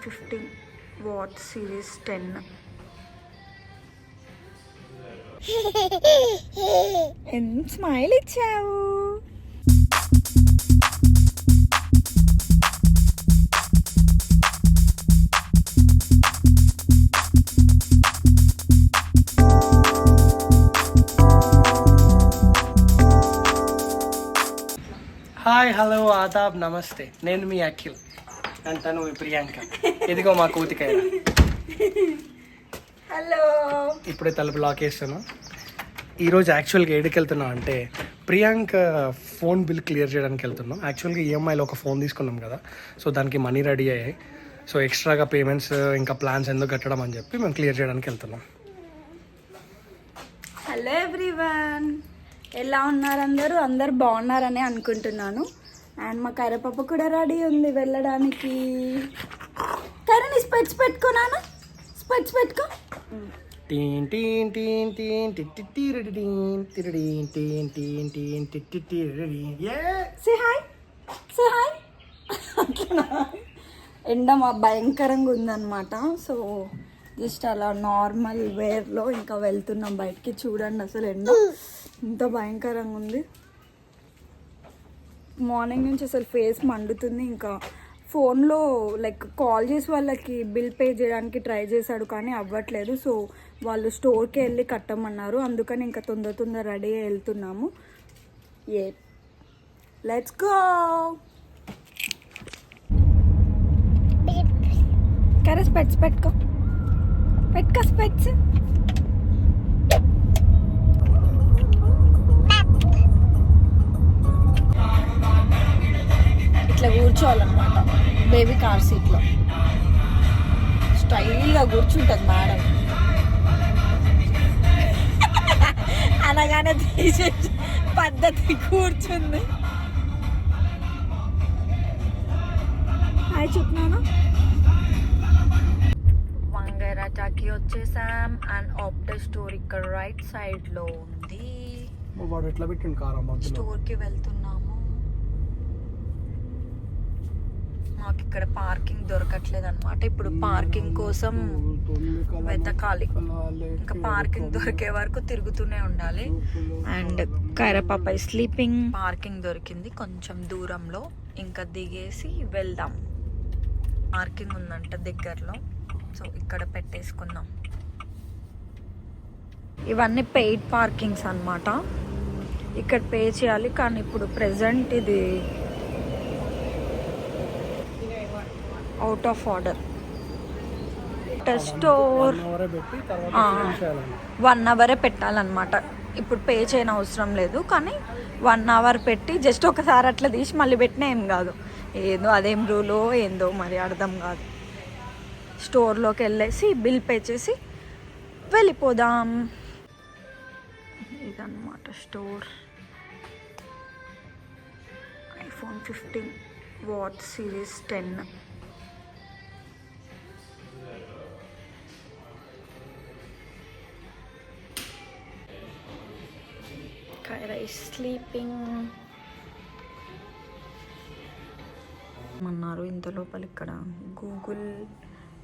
15 what series 10. ఎంత smile ఇచ్చావు. Hi, hello, Aadab, నమస్తే. నేను మీ అఖిల్ అండ్ తను మీ ప్రియాంక. ఇదిగో మా కూతికాయ. హలో. ఇప్పుడే తలుపు లాక్ వేస్తాను. ఈరోజు యాక్చువల్గా ఏడికి వెళ్తున్నాం అంటే ప్రియాంక ఫోన్ బిల్ క్లియర్ చేయడానికి వెళ్తున్నాం. యాక్చువల్గా ఈఎంఐలో ఒక ఫోన్ తీసుకున్నాం కదా, సో దానికి మనీ రెడీ అయ్యాయి. సో ఎక్స్ట్రాగా పేమెంట్స్ ఇంకా ప్లాన్స్ ఎందుకు కట్టడం అని చెప్పి మేము క్లియర్ చేయడానికి వెళ్తున్నాం. హలో ఎవ్రీవన్, ఎలా ఉన్నారు అందరూ? అందరు బాగున్నారని అనుకుంటున్నాను. అండ్ మా కర్రపప్పు కూడా రెడీ ఉంది వెళ్ళడానికి. కర్రని స్పెట్స్ పెట్టుకున్నాను. స్పెట్స్ పెట్టుకో. Say hi, say hi. ఎండ మా భయంకరంగా ఉందన్నమాట. సో జస్ట్ అలా నార్మల్ వేర్లో ఇంకా వెళ్తున్నాం బయటికి. చూడండి అసలు ఎండ ఇంత భయంకరంగా ఉంది. మార్నింగ్ నుంచి అసలు ఫేస్ మండుతుంది. ఇంకా ఫోన్లో లైక్ కాల్ చేసి వాళ్ళకి బిల్ పే చేయడానికి ట్రై చేశాడు కానీ అవ్వట్లేదు. సో వాళ్ళు స్టోర్కి వెళ్ళి కట్టమన్నారు. అందుకని ఇంకా తొందర రెడీ అయ్యి వెళ్తున్నాము. ఏ లెట్స్ గో. కరెక్ట్ స్పెట్స్ పెట్టుకో స్పెట్స్. ఇట్లా కూర్చోవాలన్నమాట బేబీ కార్ సీట్లో. స్టైల్గా కూర్చుంటుంది మేడం. అనగానే తీసే పద్ధతి కూర్చుంది. హాయ్ చెప్తున్నాను. వంగరాజాకి వచ్చేసాం. అండ్ ఆప్టే స్టోర్ ఇక్కడ రైట్ సైడ్లో ఉంది. స్టోర్కి వెళ్తున్నాము. మాకు ఇక్కడ పార్కింగ్ దొరకట్లేదు అనమాట. ఇప్పుడు పార్కింగ్ కోసం వెతకాలి. ఇంకా పార్కింగ్ దొరికే వరకు తిరుగుతూనే ఉండాలి. And కైరపాప sleeping. పార్కింగ్ దొరికింది కొంచెం దూరంలో. ఇంకా దిగేసి వెళ్దాం. పార్కింగ్ ఉందంట దగ్గరలో, సో ఇక్కడ పెట్టేసుకుందాం. ఇవన్నీ పెయిడ్ పార్కింగ్స్ అన్నమాట. ఇక్కడ పే చేయాలి కానీ ఇప్పుడు ప్రెజెంట్ ఇది అవుట్ ఆఫ్ ఆర్డర్. స్టోర్ 1 అవరే పెట్టాలన్నమాట. ఇప్పుడు పే చేయని అవసరం లేదు కానీ 1 అవర్ పెట్టి జస్ట్ ఒకసారి అట్లా తీసి మళ్ళీ పెట్టినా ఏం కాదు. ఏదో అదేం రూలో ఏందో మరి అర్థం కాదు. స్టోర్లోకి వెళ్ళేసి బిల్ పే చేసి వెళ్ళిపోదాం. ఇదన్నమాట store. IPhone 15 what series 10. Kyra is sleeping. అన్నారు ఇంత లోపల. ఇక్కడ గూగుల్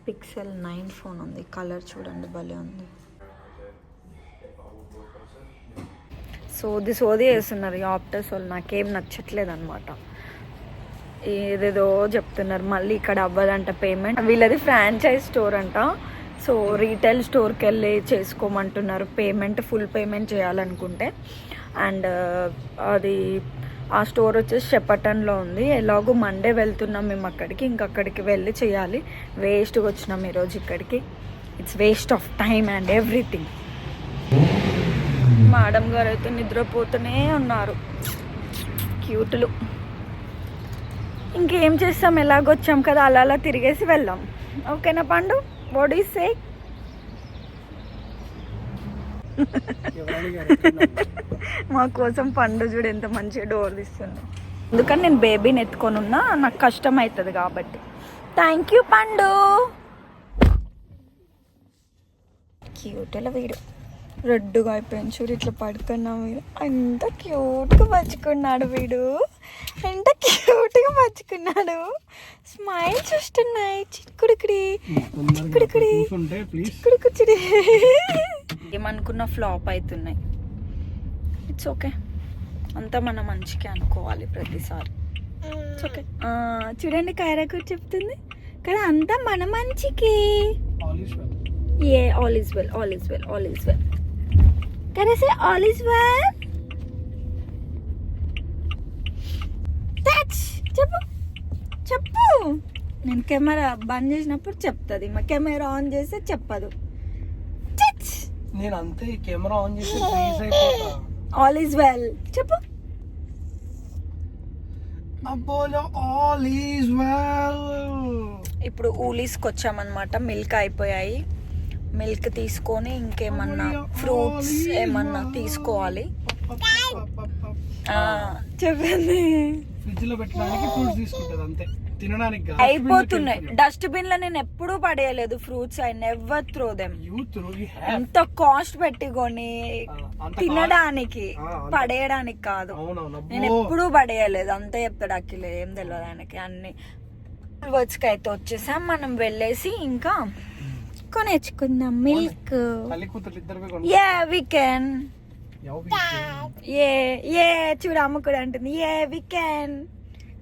పిక్సెల్ 9 ఫోన్ ఉంది. కలర్ చూడండి భలే ఉంది. సోది వేస్తున్నారు ఈ ఆప్టర్స్ వాళ్ళు. నాకేం నచ్చట్లేదు అనమాట. ఏదేదో చెప్తున్నారు. మళ్ళీ ఇక్కడ అవ్వదంట పేమెంట్. వీళ్ళది ఫ్రాంచైజ్ స్టోర్ అంట. సో రీటైల్ స్టోర్కి వెళ్ళి చేసుకోమంటున్నారు పేమెంట్. ఫుల్ పేమెంట్ చేయాలనుకుంటే. అండ్ అది ఆ స్టోర్ వచ్చేసి షెపటన్లో ఉంది. ఎలాగో మండే వెళ్తున్నాం మేము అక్కడికి. ఇంకక్కడికి వెళ్ళి చేయాలి. వేస్ట్గా వచ్చినాం ఈరోజు ఇక్కడికి. It's waste of time and everything. Madam గారు అయితే నిద్రపోతూనే ఉన్నారు. క్యూట్లు. ఇంకేం చేస్తాం, ఎలాగొచ్చాం కదా, అలా తిరిగేసి వెళ్దాం. ఓకేనా పండు? What is say? మా కోసం పండు చూడు ఎంత మంచిగా డోర్ తీస్తుంది. అందుకని నేను బేబీని ఎత్తుకొని ఉన్నా, నాకు కష్టం అవుతుంది కాబట్టి. థ్యాంక్ యూ పండు. క్యూటల వీడు రెడ్డుగా అయిపోయింది చూడు. ఇట్లా పడుకున్నా వీడు. అంత క్యూట్గా పరుచుకున్నాడు వీడు. ఎంత క్యూట్గా పచ్చుకున్నాడు. స్మైల్ చూస్తున్నాయి. చిక్కుడుకుడి చిక్కుడుకుడి చిక్కుడుకుడి. ఏమనుకున్న ఫ్లాప్ అవుతున్నాయి. ఇట్స్ ఓకే, అంతా మన మంచికి అనుకోవాలి ప్రతిసారి. It's okay. చూడండి కైరా కూడా చెప్తుంది కదా, అంతా మన మంచికి. ఏ all is well, all is well, all is well. Can I say all is well? Touch. చెప్పు. నేను కెమెరా బంద్ చేసినప్పుడు చెప్తుంది, మా కెమెరా ఆన్ చేస్తే చెప్పదు. నేను అంతే కెమెరా ఆన్ చేసి ఫ్రీజ్ అయిపోతా. ఆల్ ఈజ్ వెల్ చెప్పు. అబ్బోలో ఆల్ ఈజ్ వెల్. ఇప్పుడు ఊలీస్కి వచ్చామన్నమాట. మిల్క్ అయిపోయాయి. మిల్క్ తీసుకొని ఇంకేమన్నా ఫ్రూట్స్ ఏమన్నా తీసుకోవాలి. చెప్పండి. ఫ్రిడ్జ్ లో పెట్టడానికి ఫ్రూట్స్ తీసుకుంటది అంతే, తినడానికి అయిపోతున్నాయి. డస్ట్బిన్ లో నేను ఎప్పుడూ పడేయలేదు fruits. I never throw them. ఎంత కాస్ట్ పెట్టుకొని తినడానికి, పడేయడానికి కాదు. నేను ఎప్పుడూ పడేయలేదు. అంతే చెప్తాడు అఖిల్, ఏం తెలియదు ఆయనకి అన్ని. వర్డ్స్ కి అయితే వచ్చేసాం. మనం వెళ్ళేసి ఇంకా కొనేచ్చుకుందాం మిల్క్. Yeah we can. ఏ చూడు అమ్మ కూడా అంటుంది ఏ వి కెన్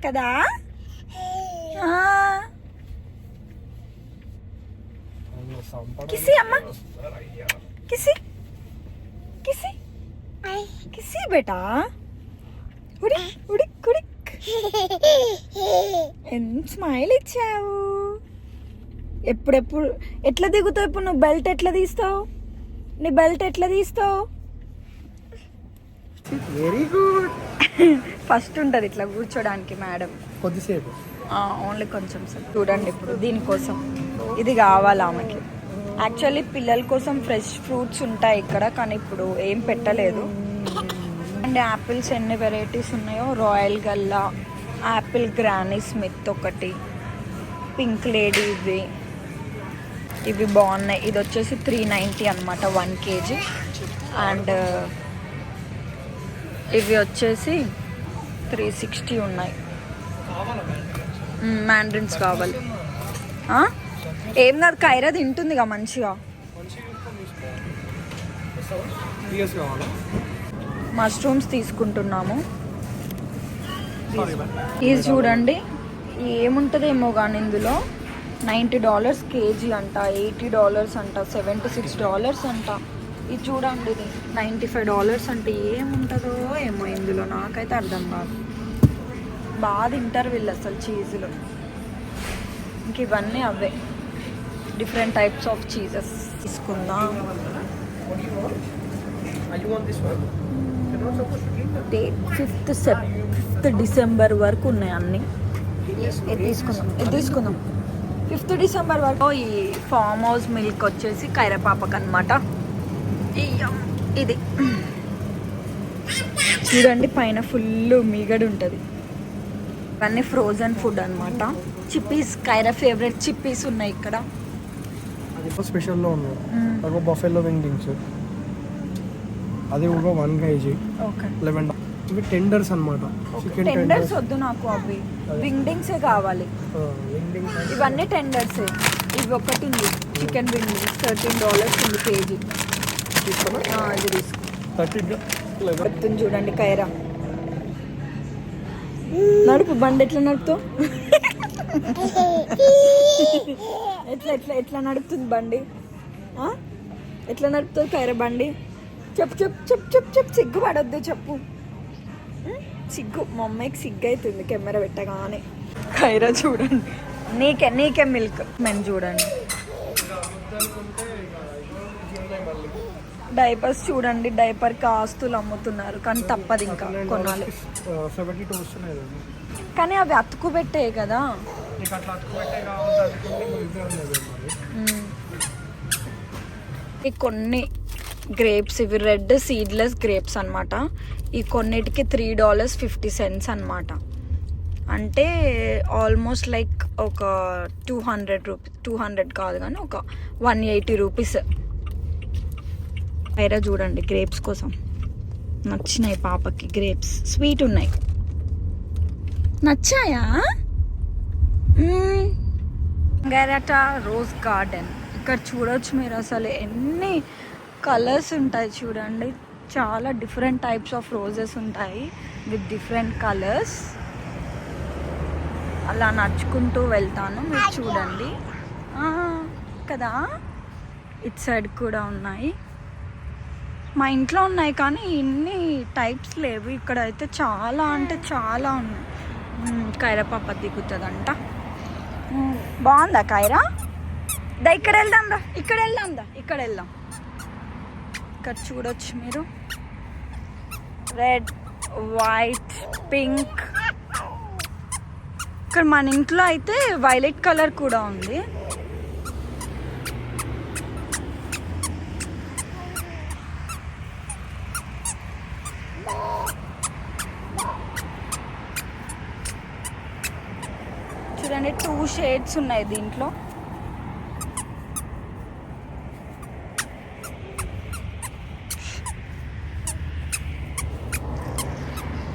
కదా. కిసి అమ్మ, కిసి కిసి కిసి బేటా. ఉడిక్ ఉడిక్ ఉడిక్. ఎంత స్మైల్ ఇచ్చావు. ఎప్పుడెప్పుడు ఎట్లా దిగుతావు ఇప్పుడు నువ్వు? బెల్ట్ ఎట్లా తీస్తావు? నీ బెల్ట్ ఎట్లా తీస్తావు? Very good. ఫస్ట్ ఉంటుంది ఇట్లా కూర్చోడానికి మేడం. కొద్దిసేపు ఓన్లీ కొంచెం సేపు. చూడండి ఇప్పుడు దీనికోసం ఇది కావాలి ఆమెకి. యాక్చువల్లీ పిల్లల కోసం ఫ్రెష్ ఫ్రూట్స్ ఉంటాయి ఇక్కడ, కానీ ఇప్పుడు ఏం పెట్టలేదు. అండ్ యాపిల్స్ ఎన్ని వెరైటీస్ ఉన్నాయో. Royal Galla, Apple granny Smith ఒకటి, పింక్ లేడీ, ఇవి బాగున్నాయి. ఇది వచ్చేసి 390 అనమాట 1 kg. అండ్ ఇవి వచ్చేసి 360 ఉన్నాయి. మ్యాండ్రిన్స్ కావాలి. ఏం కాదు, కైరా తింటుందిగా మంచిగా. మష్రూమ్స్ తీసుకుంటున్నాము. ఇది చూడండి ఏముంటుందేమో కానీ ఇందులో. $90 కేజీ అంట, $80 అంట, $76 అంట. ఇది చూడండి, ఇది $95 అంటే ఏముంటుందో ఏమో ఇందులో, నాకైతే అర్థం కాదు. బాగా తింటారు వీళ్ళు అసలు చీజులు. ఇంక ఇవన్నీ అవే డిఫరెంట్ టైప్స్ ఆఫ్ చీజెస్ తీసుకుందాం. డేట్ 5th డిసెంబర్ వరకు ఉన్నాయి అన్నీ. ఇది తీసుకుందాం 5th డిసెంబర్ వరకు. ఈ ఫామ్ హౌస్ మిల్క్ వచ్చేసి కైరా పాపకు అనమాట. ఇది చూడండి పైన ఫుల్ మీగడ ఉంటుంది. ఇవన్నీ ఫ్రోజన్ ఫుడ్ అనమాట. చిప్పీస్, కైరా ఫేవరెట్ చిప్పీస్ ఉన్నాయి ఇక్కడ. స్పెషల్లో ఉన్నాయి. బఫెలో వింగ్స్ అది కూడా 1 kg. ఓకే, $11. ఇవి టెండర్స్ అన్నమాట. చికెన్ టెండర్స్ వద్దు నాకు, అవి వింగ్డింగ్సే కావాలి. ఇవన్నీ టెండర్సే. ఇవి ఒకటి ఉంది చికెన్ వింగ్డింగ్స్, $13 ఉంది కేజీ. ఇది తీసుకో. చూడండి కైరా నడుపు. బండి ఎట్లా నడుపుతావు? ఎట్లా ఎట్లా ఎట్లా నడుపుతుంది బండి? ఎట్లా నడుపుతుంది కైరా బండి? చెప్పు చెప్పు చెప్పు చెప్పు చెప్పు. సిగ్గు పడొద్దు చెప్పు. సిగ్గు, మా అమ్మాయికి సిగ్గు అవుతుంది కెమెరా పెట్టగానే. కైరా చూడండి, నీకే మిల్క్. మేము చూడండి డైపర్స్ చూడండి. డైపర్కి ఆస్తులు అమ్ముతున్నారు, కానీ తప్పదు ఇంకా కొనాలి. కానీ అవి అతుకు పెట్టే కదా. ఈ కొన్ని గ్రేప్స్, ఇవి రెడ్ సీడ్లెస్ గ్రేప్స్ అనమాట. ఈ కొన్నిటికి $3.50 అనమాట. అంటే ఆల్మోస్ట్ లైక్ ఒక 200 రూపీస్, 200 కాదు కానీ ఒక 180 రూపీస్. పైరా చూడండి గ్రేప్స్ కోసం నచ్చినాయి పాపకి. గ్రేప్స్ స్వీట్ ఉన్నాయి. నచ్చాయా? గరట రోజ్ గార్డెన్. ఇక్కడ చూడొచ్చు మీరు అసలు ఎన్ని కలర్స్ ఉంటాయి చూడండి. చాలా డిఫరెంట్ టైప్స్ ఆఫ్ రోజెస్ ఉంటాయి విత్ డిఫరెంట్ కలర్స్. అలా నడుచుకుంటూ వెళ్తాను, మీరు చూడండి కదా. ఇటు సైడ్ కూడా ఉన్నాయి, మా ఇంట్లో ఉన్నాయి కానీ ఇన్ని టైప్స్ లేవు. ఇక్కడ అయితే చాలా అంటే చాలా ఉన్నాయి. కైరా పాప దిగుతుందంట. బాగుందా కైరా? దా ఇక్కడ వెళ్దాం రా, ఇక్కడ వెళ్దాం, దా ఇక్కడ వెళ్దాం. ఇక్కడ చూడొచ్చు మీరు రెడ్, వైట్, పింక్. ఇక్కడ మన ఇంట్లో అయితే వైలెట్ కలర్ కూడా ఉంది. చూడండి 2 షేడ్స్ ఉన్నాయి దీంట్లో.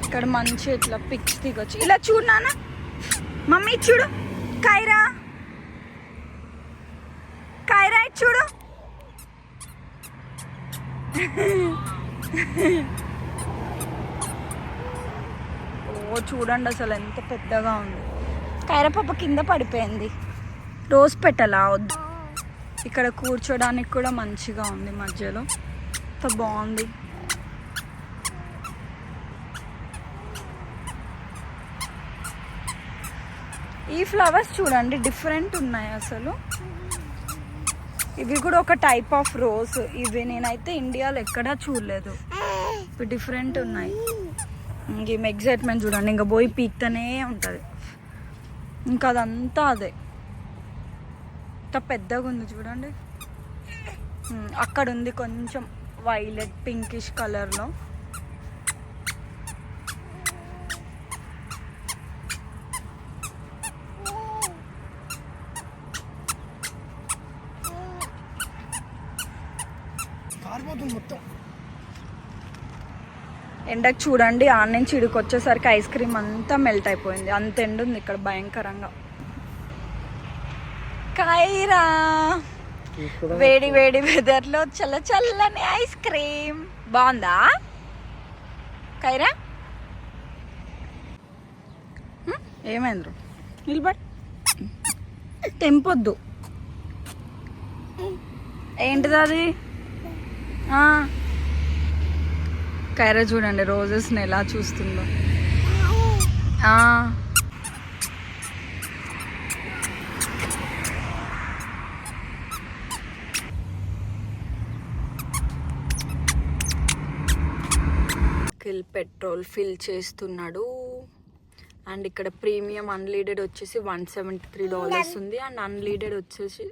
ఇక్కడ మంచి ఇట్లా పిక్స్ దిగొచ్చు. ఇలా చూడు నాన్న, మమ్మీ చూడు, కైరా కైరా చూడు. ఓ చూడండి అసలు ఎంత పెద్దగా ఉంది. కైరా పాప కింద పడిపోయింది. రోజ్ పెట్టలా వద్దు. ఇక్కడ కూర్చోడానికి కూడా మంచిగా ఉంది, మధ్యలో ఎంత బాగుంది. ఈ ఫ్లవర్స్ చూడండి డిఫరెంట్ ఉన్నాయి అసలు. ఇవి కూడా ఒక టైప్ ఆఫ్ రోజ్. ఇవి నేనైతే ఇండియాలో ఎక్కడా చూడలేదు. ఇవి డిఫరెంట్ ఉన్నాయి. ఇంకేం ఎగ్జైట్మెంట్ చూడండి, ఇంకా పోయి పీక్తూనే ఉంటుంది. ఇంకా అదంతా అదే ఇంత పెద్దగా ఉంది చూడండి. అక్కడ ఉంది కొంచెం వైలెట్ పింకిష్ కలర్లో. మొత్తం ఎండకు చూడండి, ఆడ నుంచి ఇడికి వచ్చేసరికి ఐస్ క్రీమ్ అంతా మెల్ట్ అయిపోయింది. అంత ఎండ ఉంది ఇక్కడ భయంకరంగా. కైరా వేడి వేడి వెదర్లో చల్ల చల్లని ఐస్ క్రీమ్ బాగుందా కైరా? ఏమైంది? నిలబడి తెంపొద్దు. ఏంటిది అది? కైరా చూడండి రోజెస్ని ఎలా చూస్తుందో. పెట్రోల్ ఫిల్ చేస్తున్నాడు. అండ్ ఇక్కడ ప్రీమియం అన్లీడెడ్ వచ్చేసి $173 ఉంది. అండ్ అన్లీడెడ్ వచ్చేసి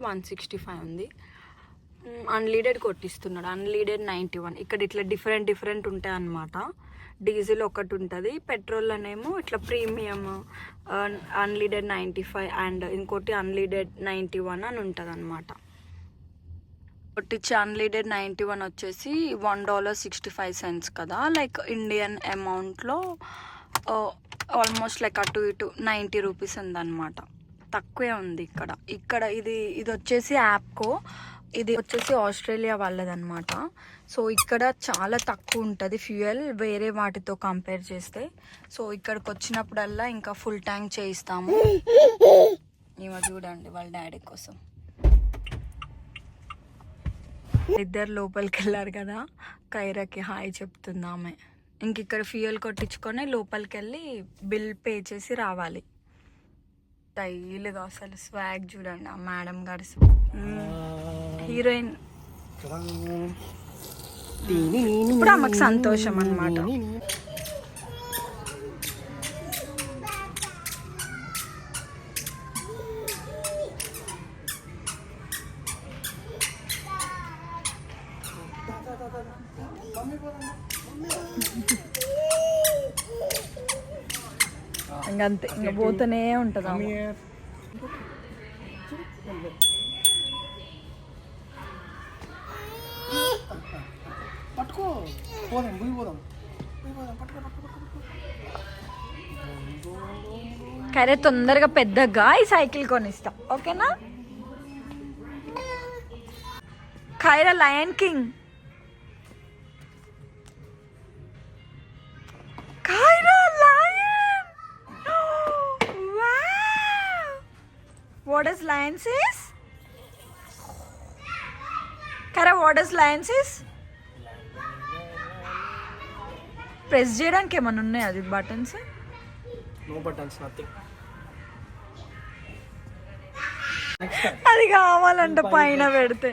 165 ఉంది. అన్లీడెడ్ కొట్టిస్తున్నాడు. అన్లీడెడ్ 91. ఇక్కడ ఇట్లా డిఫరెంట్ ఉంటాయి అన్నమాట. డీజిల్ ఒకటి ఉంటుంది, పెట్రోల్ అనేమో ఇట్లా ప్రీమియం అన్లీడెడ్ 95 అండ్ ఇంకోటి అన్లీడెడ్ 91 అని ఉంటుంది అనమాట. కొట్టించి అన్లీడెడ్ 91 వచ్చేసి $1.65 కదా, లైక్ ఇండియన్ అమౌంట్లో ఆల్మోస్ట్ లైక్ అటు ఇటు 90 రూపీస్ ఉందన్నమాట. తక్కువే ఉంది ఇక్కడ. ఇది వచ్చేసి యాప్కో, ఇది వచ్చేసి ఆస్ట్రేలియా వాళ్ళదన్నమాట. సో ఇక్కడ చాలా తక్కువ ఉంటుంది ఫ్యూయల్ వేరే వాటితో కంపేర్ చేస్తే. సో ఇక్కడికి వచ్చినప్పుడల్లా ఇంకా ఫుల్ ట్యాంక్ చేయిస్తాము. ఏమో చూడండి వాళ్ళ డాడీ కోసం. ఇద్దరు లోపలికి వెళ్ళారు కదా, కైరాకి హాయ్ చెప్తుంది ఆమె. ఇంక ఇక్కడ ఫ్యూయల్ కొట్టించుకొని లోపలికి వెళ్ళి బిల్ పే చేసి రావాలి. స్టైల్గా అసలు స్వాగ్ చూడండి ఆ మేడం గారి. హీరోయిన్ ఇప్పుడు ఆమెకు సంతోషం అన్నమాట. ఇంకంతే, ఇంకా పోతూనే ఉంటుంది ఆమె. పట్టుకో, పోదాం పోదాం. కరే తొందరగా పెద్దగా ఈ సైకిల్ కొనిస్తా, ఓకేనా? Kaira lion king. Kaira lion. Wow. What does lion says? Kaira what does lion says? Press చేయడానికి ఏమైనా ఉన్నాయి అది బటన్స్? No buttons, nothing. అది కావాలంట పైన పెడితే.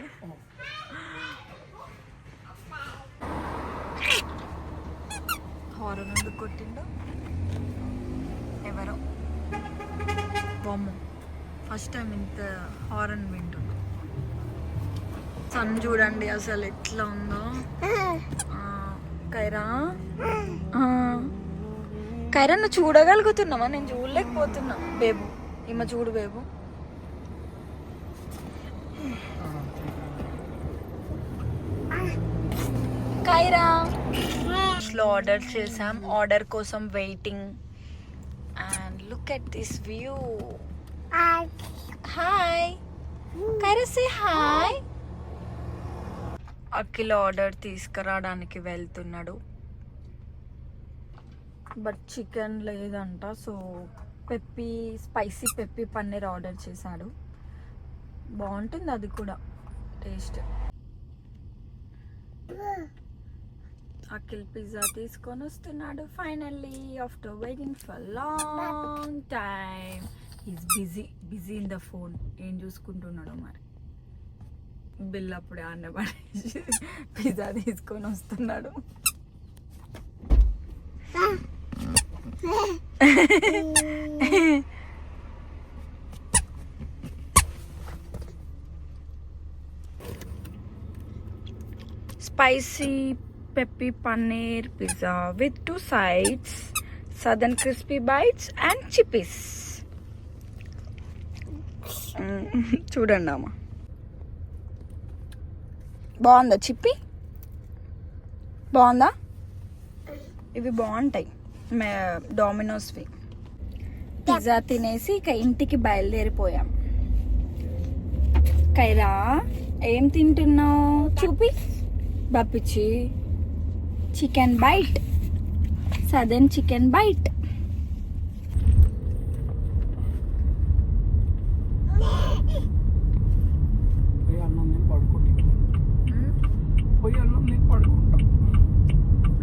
హారన్ ఎందుకు కొట్టిండో ఎవరో. బొమ్మ ఫస్ట్ టైం ఇంత హారన్ వింటున్నా. సన్ చూడండి అసలు ఎట్లా ఉందో. కైరా కైరా నువ్వు చూడగలుగుతున్నావా? నేను చూడలేకపోతున్నా. బేబు ఈమె చూడు బేబు. కైరా ఆర్డర్ చేసాం, ఆర్డర్ కోసం waiting. And look at this view. Hi Kaira, say hi. Akhil order తీసుకురావడానికి వెళ్తున్నాడు, బట్ చికెన్ లేదంట. So spicy peppy paneer order చేశాడు. బాగుంటుంది అది కూడా టేస్ట్. అఖిల్ పిజ్జా తీసుకొని వస్తున్నాడు finally after waiting for long time. Is busy in the phone. ఏం చూసుకుంటున్నాడు మరి. బిల్ అప్పుడే అన్నపడేసి పిజ్జా తీసుకొని వస్తున్నాడు. Spicy peppy paneer pizza with 2 sides, southern crispy bites and chippies. చూడండి అమ్మా, బాగుందా చిప్పి? బాగుందా? ఇవి బాగుంటాయి డామినోస్వి. పిజ్జా తినేసి ఇక ఇంటికి బయలుదేరిపోయాం. కైరా ఏం తింటున్నావు చూపి బప్పిచ్చి. Chicken bite, southern chicken bite.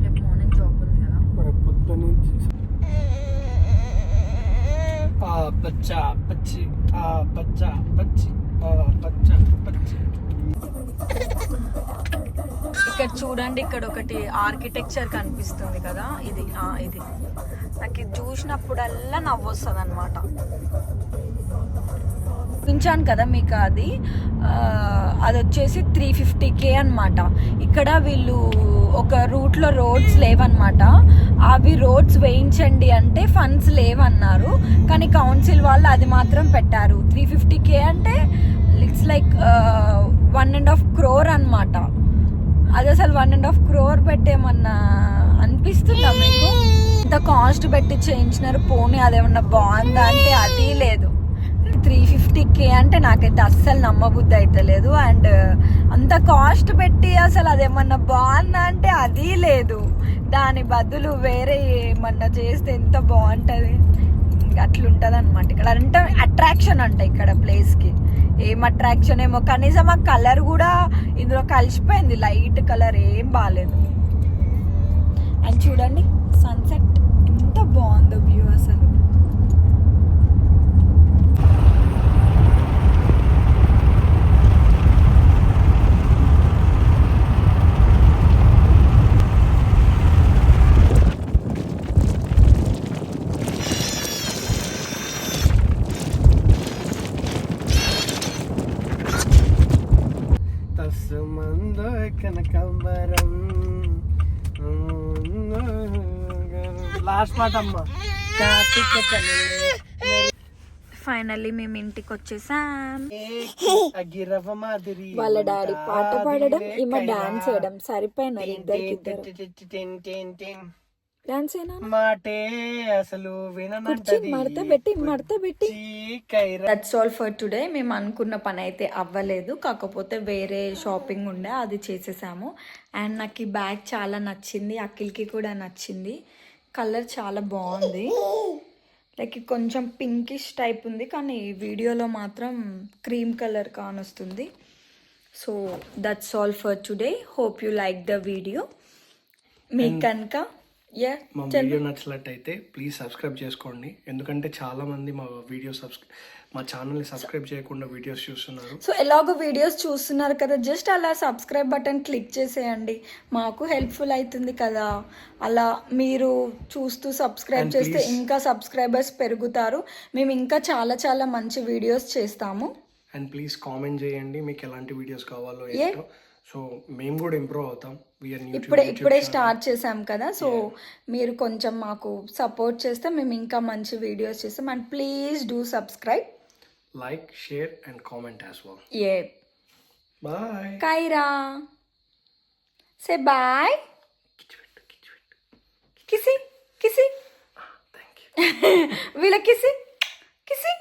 రేపు మార్నింగ్ జాబ్ ఉంది కదా, పొద్దున్నుంచి బచ్చా పచ్చి బచ్చా పచ్చి బచ్చా పచ్చి. ఇక్కడ చూడండి, ఇక్కడ ఒకటి ఆర్కిటెక్చర్ కనిపిస్తుంది కదా, ఇది ఇది నాకు ఇది చూసినప్పుడల్లా నవ్వు వస్తుంది అనమాట. చూపించాను కదా మీకు, అది వచ్చేసి 350K అనమాట. ఇక్కడ వీళ్ళు ఒక రూట్లో రోడ్స్ లేవన్నమాట. అవి రోడ్స్ వేయించండి అంటే ఫండ్స్ లేవన్నారు, కానీ కౌన్సిల్ వాళ్ళు అది మాత్రం పెట్టారు. 350K అంటే ఇట్స్ లైక్ 1.5 crore అనమాట. అది అసలు 1.5 crore పెట్టేమన్నా అనిపిస్తుందా మీకు? ఇంత కాస్ట్ పెట్టి చేయించినారు, పోనీ అదేమన్నా బాగుందా అంటే అది లేదు. 350K అంటే నాకైతే అస్సలు నమ్మబుద్ధి అయితే లేదు. అండ్ అంత కాస్ట్ పెట్టి అసలు అదేమన్నా బాగుందా అంటే అది లేదు. దాని బదులు వేరే ఏమన్నా చేస్తే ఎంత బాగుంటుంది. అట్లుంటుంది అనమాట. ఇక్కడ అంటే అట్రాక్షన్ అంట ఇక్కడ ప్లేస్కి. ఏం అట్రాక్షన్ ఏమో, కనీసం ఆ కలర్ కూడా ఇందులో కలిసిపోయింది, లైట్ కలర్, ఏం బాగాలేదు. అండ్ చూడండి సన్సెట్ ఎంత బాగుందో వ్యూ అసలు. లాస్ట్ పాట అమ్మ. ఫైనల్లీ మేము ఇంటికి వచ్చేసాం. మాదిరి వాళ్ళ డాడీ పాట పాడడం, ఈమె డాన్స్ చేయడం సరిపోయినారు ఇద్దరికి. డాన్స్ ఏనా మాటే అసలు విననంటది మడత పెట్టి దట్స్ ఆల్ ఫర్ టుడే. మేము అనుకున్న పని అయితే అవ్వలేదు, కాకపోతే వేరే షాపింగ్ ఉండే అది చేసేసాము. అండ్ నాకు ఈ బ్యాగ్ చాలా నచ్చింది, అఖిల్కి కూడా నచ్చింది. కలర్ చాలా బాగుంది, లైక్ కొంచెం పింకిష్ టైప్ ఉంది, కానీ వీడియోలో మాత్రం క్రీమ్ కలర్ కానొస్తుంది. So that's all for today. Hope you like the video. మీకు కనుక మా వీడియో నచ్చినట్టయితే ప్లీజ్ సబ్స్క్రైబ్ చేసుకోండి, ఎందుకంటే చాలా మంది మా ఛానల్ని సబ్స్క్రైబ్ చేయకుండా వీడియోస్ చూస్తున్నారు. సో ఎలాగో వీడియోస్ చూస్తున్నారు కదా, జస్ట్ అలా సబ్స్క్రైబ్ బటన్ క్లిక్ చేసేయండి, మాకు హెల్ప్ఫుల్ అవుతుంది కదా. అలా మీరు చూస్తూ సబ్స్క్రైబ్ చేస్తే ఇంకా సబ్స్క్రైబర్స్ పెరుగుతారు, మేము ఇంకా చాలా చాలా మంచి వీడియోస్ చేస్తాము. అండ్ ప్లీజ్ కామెంట్ చేయండి మీకు ఎలాంటి వీడియోస్ కావాలో ఏంటో, సో మేము కూడా ఇంప్రూవ్ అవుతాం. ఇప్పుడే స్టార్ట్ చేసాం కదా, సో మీరు కొంచెం మాకు సపోర్ట్ చేస్తే మేము ఇంకా మంచి వీడియోస్ చేస్తాం. And please do subscribe, like, share and comment as well. Bye. Kaira say bye. కిసి కిసి వీళ్ళ కిసి కిసి.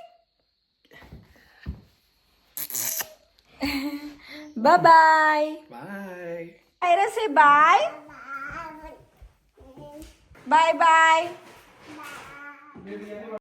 Bye bye. Bye. Ira, say bye. Bye bye.